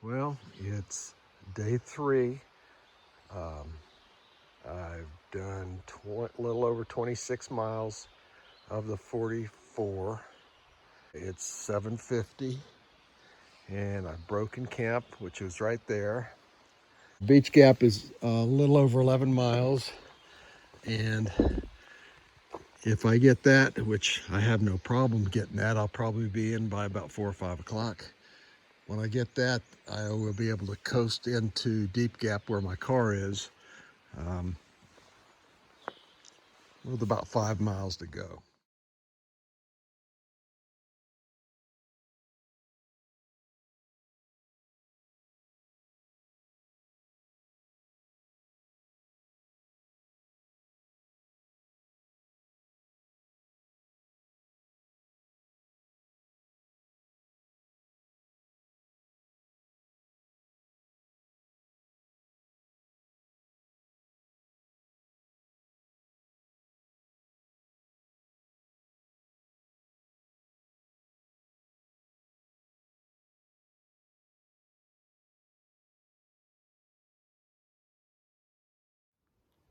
Well, it's day 3. I've done a little over 26 miles of the 44. It's 7:50, and I've broken camp, which is right there. Beach Gap is a little over 11 miles, and if I get that, which I have no problem getting that, I'll probably be in by about 4 or 5 o'clock. When I get that, I will be able to coast into Deep Gap where my car is, with about 5 miles to go.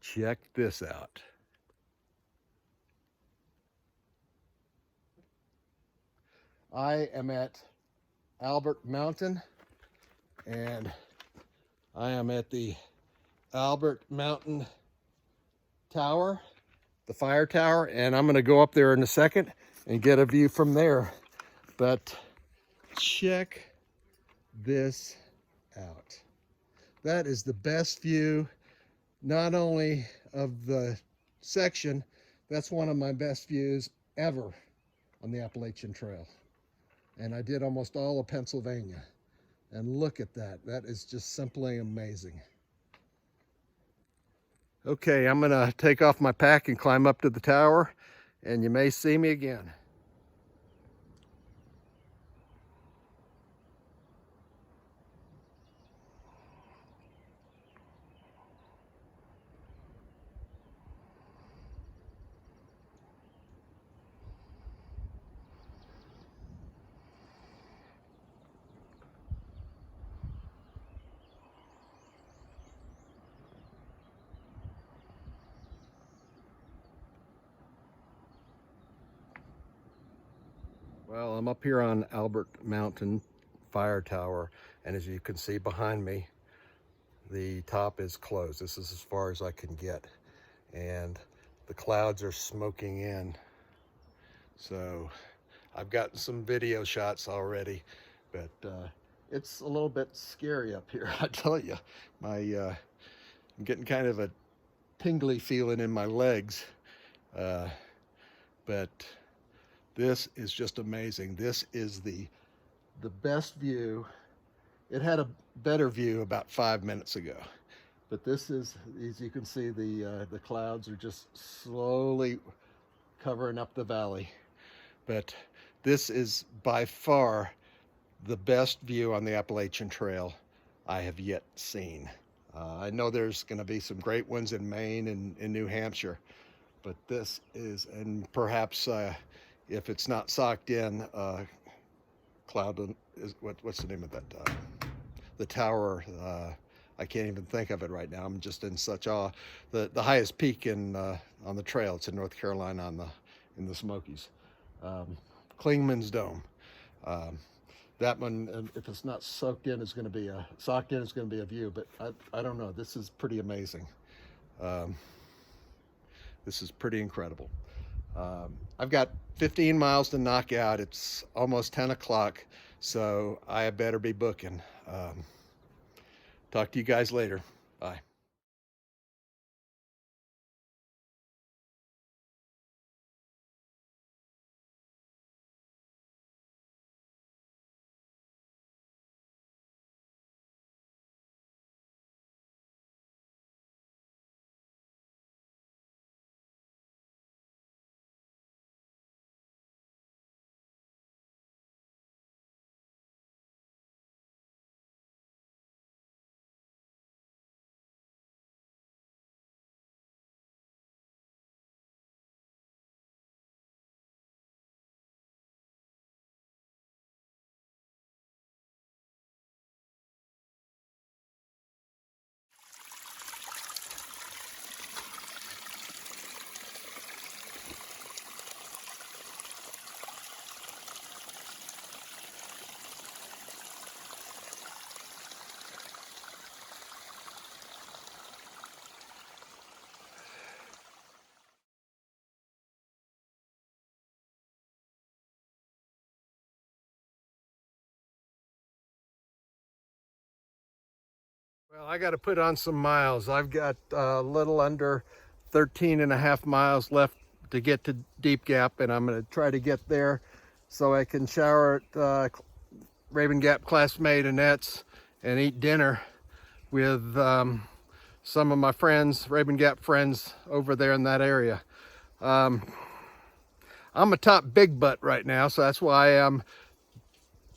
Check this out. I am at Albert Mountain, and I am at the Albert Mountain Tower, the fire tower, and I'm going to go up there in a second and get a view from there. But check this out. That is the best view, not only of the section, that's one of my best views ever on the Appalachian Trail. And I did almost all of Pennsylvania. And look at that. That is just simply amazing. Okay, I'm gonna take off my pack and climb up to the tower, and you may see me again. Well, I'm up here on Albert Mountain Fire Tower, and as you can see behind me, the top is closed. This is as far as I can get, and the clouds are smoking in. So I've gotten some video shots already, but it's a little bit scary up here. I tell you, I'm getting kind of a tingly feeling in my legs, but this is just amazing. This is the best view. It had a better view about 5 minutes ago, but this is, as you can see, the clouds are just slowly covering up the valley. But this is by far the best view on the Appalachian Trail I have yet seen. I know there's going to be some great ones in Maine and in New Hampshire, but this is, and perhaps if it's not socked in, Cloud is what's the name of that? The tower. I can't even think of it right now. I'm just in such awe. The highest peak in on the trail. It's in North Carolina in the Smokies. Klingman's Dome. That one, if it's not soaked in, is going to be a view. But I don't know. This is pretty amazing. This is pretty incredible. I've got 15 miles to knock out. It's almost 10 o'clock, so I better be booking. Talk to you guys later. Bye. Well, I got to put on some miles. I've got a little under 13.5 miles left to get to Deep Gap, and I'm going to try to get there so I can shower at Raven Gap classmate Annette's and eat dinner with some of my friends, Raven Gap friends over there in that area. I'm a top big butt right now, so that's why I'm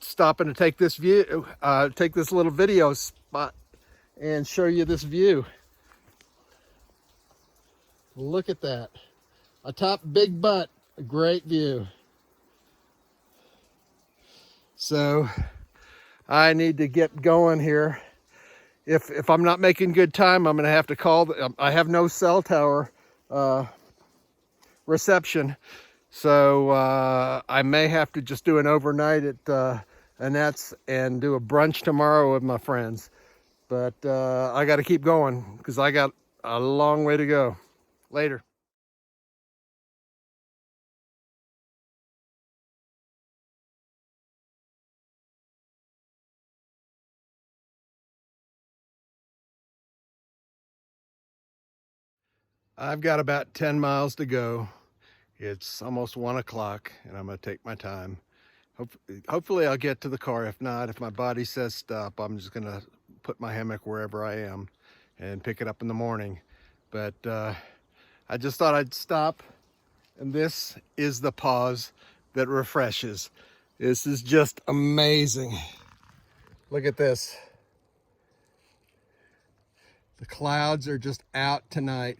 stopping to take this view, take this little video spot and show you this view. Look at that. A top big butt, a great view. So I need to get going here. If I'm not making good time, I'm gonna have to call. I have no cell tower reception, so I may have to just do an overnight at Annette's and do a brunch tomorrow with my friends. But I got to keep going because I got a long way to go. Later. I've got about 10 miles to go. It's almost 1 o'clock and I'm going to take my time. Hopefully I'll get to the car. If not, if my body says stop, I'm just going to put my hammock wherever I am and pick it up in the morning. But I just thought I'd stop, and this is the pause that refreshes. This is just amazing. Look at this. The clouds are just out tonight.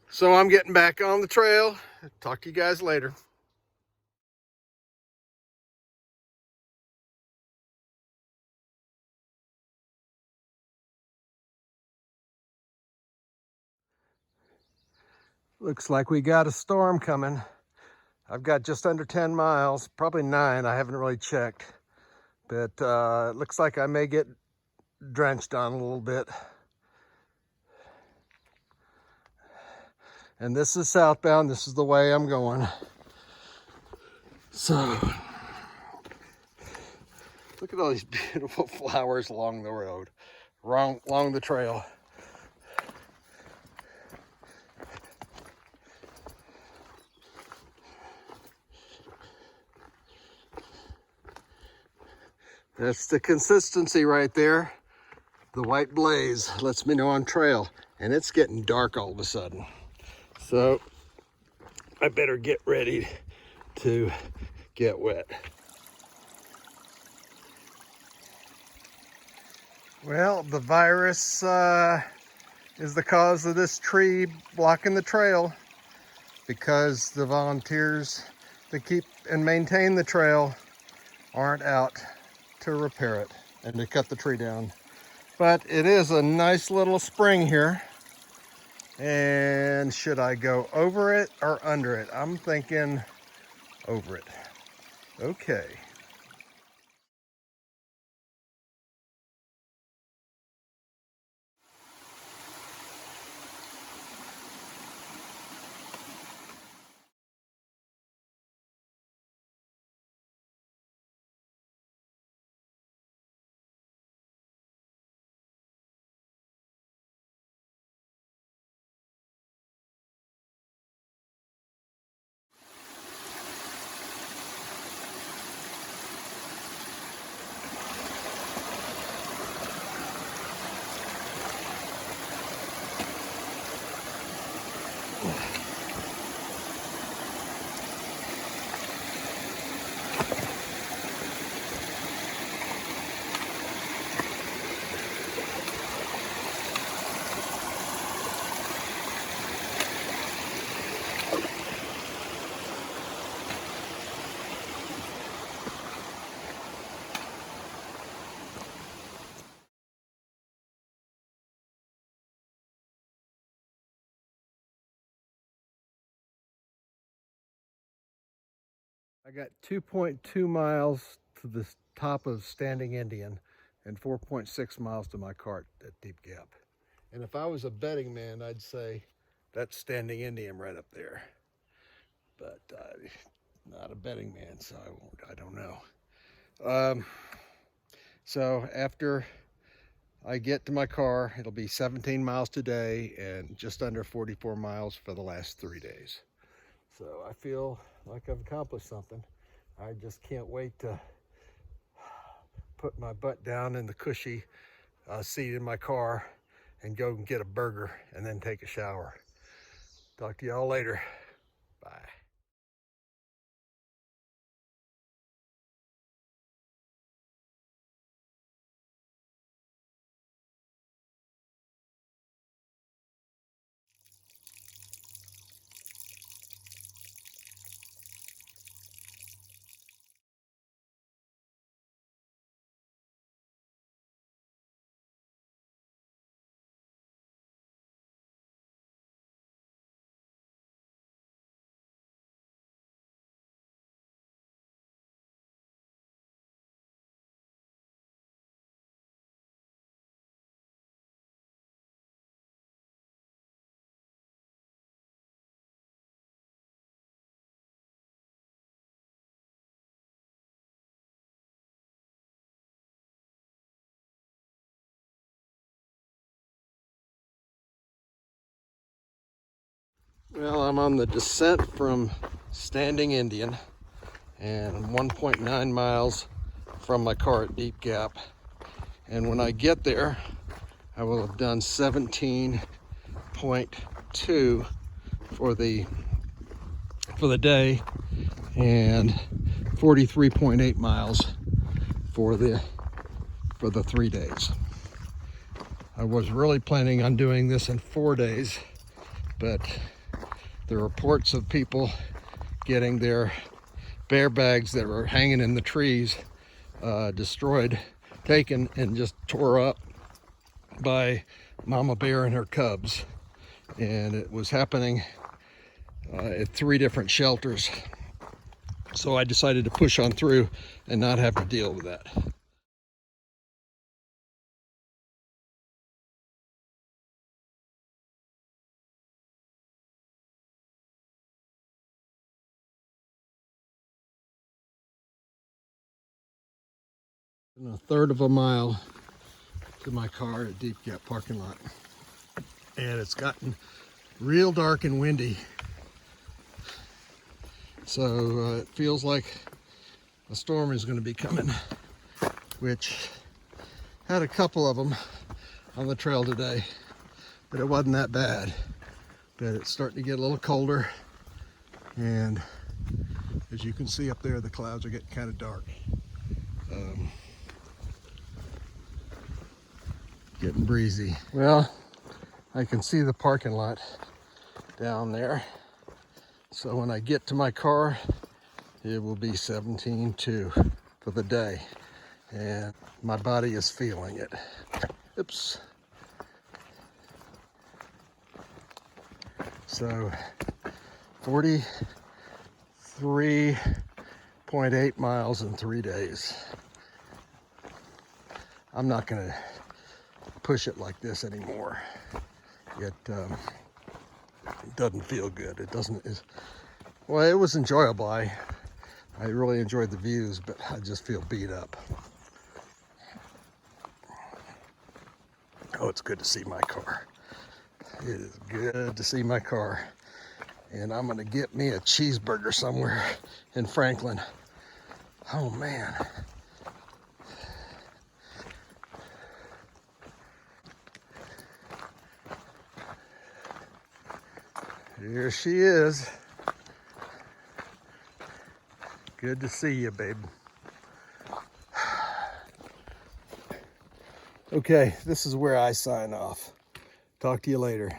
So I'm getting back on the trail. Talk to you guys later. Looks like we got a storm coming. I've got just under 10 miles, probably 9. I haven't really checked. But it looks like I may get drenched on a little bit. And this is southbound. This is the way I'm going. So, look at all these beautiful flowers along the road, along the trail. That's the consistency right there. The white blaze lets me know I'm trail, and it's getting dark all of a sudden. So I better get ready to get wet. Well, the virus is the cause of this tree blocking the trail, because the volunteers that keep and maintain the trail aren't out to repair it and to cut the tree down. But it is a nice little spring here. And should I go over it or under it? I'm thinking over it. Okay. I got 2.2 miles to the top of Standing Indian and 4.6 miles to my cart at Deep Gap. And if I was a betting man, I'd say that's Standing Indian right up there. But not a betting man, so I don't know. So after I get to my car, it'll be 17 miles today and just under 44 miles for the last 3 days. So I feel like I've accomplished something. I just can't wait to put my butt down in the cushy seat in my car and go and get a burger and then take a shower. Talk to y'all later. Bye. Well, I'm on the descent from Standing Indian, and I'm 1.9 miles from my car at Deep Gap. And when I get there, I will have done 17.2 for the day and 43.8 miles for the 3 days. I was really planning on doing this in 4 days, but the reports of people getting their bear bags that were hanging in the trees destroyed, taken, and just tore up by mama bear and her cubs. And it was happening at 3 different shelters. So I decided to push on through and not have to deal with that. And a third of a mile to my car at Deep Gap parking lot. And it's gotten real dark and windy. So it feels like a storm is going to be coming, which had a couple of them on the trail today, but it wasn't that bad. But it's starting to get a little colder, and as you can see up there, the clouds are getting kind of dark. Getting breezy. Well, I can see the parking lot down there. So when I get to my car, it will be 17.2 for the day. And my body is feeling it. Oops. So 43.8 miles in 3 days. I'm not gonna push it like this anymore. It doesn't feel good. It doesn't. Well, it was enjoyable. I really enjoyed the views, but I just feel beat up. Oh, it's good to see my car. It is good to see my car. And I'm gonna get me a cheeseburger somewhere in Franklin. Oh man. Here she is. Good to see you, babe. Okay, this is where I sign off. Talk to you later.